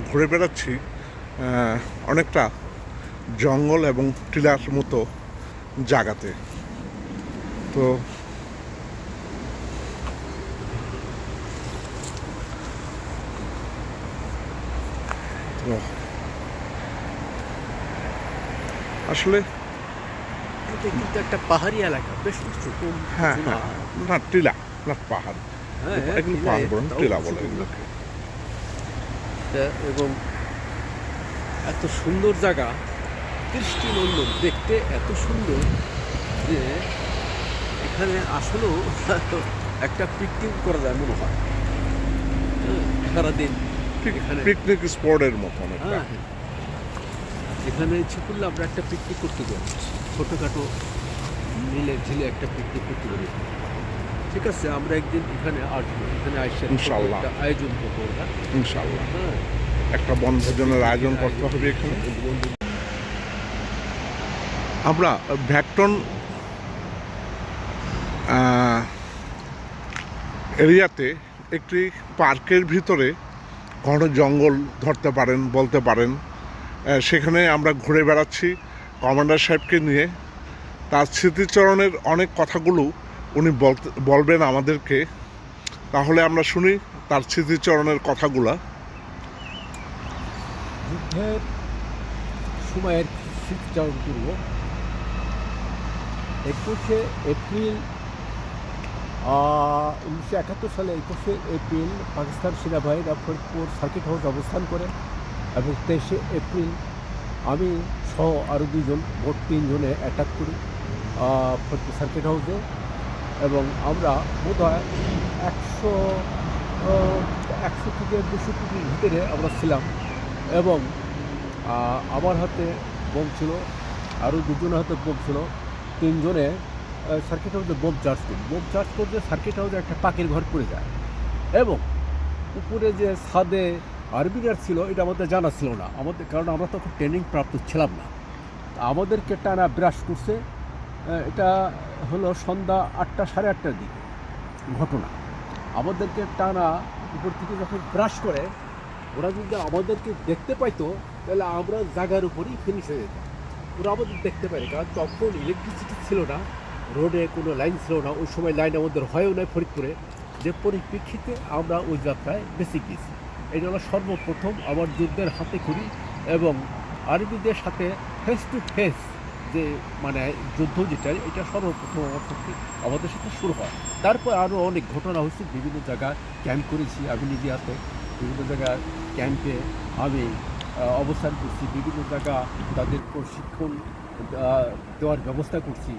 ঘুরে বেড়াচ্ছি অনেকটা জঙ্গল এবং টিলার মতো জায়গাতে। তো আসলে এটা কিন্তু একটা পাহাড়ি এলাকা, বেশ উঁচু। হ্যাঁ উঁচু না। হ্যাঁ, না টিলা, না পাহাড়। হ্যাঁ, এগুলো পাহাড় বলেন, টিলা বলে এগুলোকে। এবং এত সুন্দর জায়গা, দৃষ্টিনন্দন, দেখতে এত সুন্দর যে এখানে আসলেও একটা পিকনিক করা যায় মনে হয়। সারাদিন এখানে পিকনিক স্পটের মতো অনেকটা। হ্যাঁ হ্যাঁ, এখানে ইচ্ছে করলে আমরা একটা পিকনিক করতে পারি, ছোটোখাটো মিলে ঝিলে একটা পিকনিক করতে পারি। ঠিক আছে, আমরা একদিন এখানে আসবো, এখানে আসে ইনশাআল্লাহ। একটা আয়োজন করবো আমরা। ইনশাআল্লাহ হ্যাঁ, একটা বনভোজনের আয়োজন করতে হবে এখানে। বন্ধু আমরা ভ্যাকটন এরিয়াতে একটি পার্কের ভিতরে ঘন জঙ্গল ধরতে পারেন, বলতে পারেন। সেখানে আমরা ঘুরে বেড়াচ্ছি কমান্ডার সাহেবকে নিয়ে। তার স্মৃতিচরণের অনেক কথাগুলো উনি বলবেন আমাদেরকে। তাহলে আমরা শুনি তার স্মৃতিচরণের কথাগুলো। যুদ্ধের সময়ের স্মৃতিচারণ করব। 21শে এপ্রিল 1971 সালে 21শে এপ্রিল পাকিস্তান সেনাবাহিনী ফরিদপুর সার্কিট হাউস অবস্থান করে, এবং 23শে এপ্রিল আমি সহ আরও দুজন, মোট 3 জনে অ্যাটাক করি ফরিদপুর সার্কিট হাউসে। এবং আমরা বোধহয় 100 থেকে 200 কোটির ভিতরে আমরা ছিলাম। এবং আমার হাতে বোম ছিল, আরও দুজনের হাতে বোম ছিল। 3 জনে সার্কিট হাউসে বোম চার্জ করি। বোম চার্জ করতে সার্কিট হাউসে একটা পাখির ঘর পড়ে যায়, এবং উপরে যে ছাদে আর্মিরা ছিল এটা আমাদের জানা ছিল না আমাদের, কারণ আমরা তখন ট্রেনিং প্রাপ্ত ছিলাম না। আমাদেরকে টানা ব্রাশ করছে। এটা হলো সন্ধ্যা 8টা সাড়ে 8টার দিকে ঘটনা। আমাদেরকে টানা উপর থেকে যখন ব্রাশ করে, ওরা যদি আমাদেরকে দেখতে পাইতো তাহলে আমরা জায়গার উপরই ফিনিশ হয়ে যেতাম। ওরা আমাদের দেখতে পায়নি, কারণ তখন ইলেকট্রিসিটি ছিল না, রোডে কোনো লাইন ছিল না। ওই সময় লাইন আমাদের হয়ও নয় ফরিদপুরে, যে পরিপ্রেক্ষিতে আমরা ওই যাত্রায় বেঁচে গিয়েছি। এটা হলো সর্বপ্রথম আমার যুদ্ধের হাতে খড়ি এবং আর্মিদের সাথে ফেস টু ফেস যে মানে যুদ্ধ যেটা, এটা সর্বপ্রথম আমাদের সাথে শুরু হয়। তারপর আরও অনেক ঘটনা হচ্ছে, বিভিন্ন জায়গায় ক্যাম্প করেছি আমি নিজে হাতে, বিভিন্ন জায়গায় ক্যাম্পে আমি অবস্থান করছি, বিভিন্ন জায়গা তাদের প্রশিক্ষণ দেওয়ার ব্যবস্থা করছি।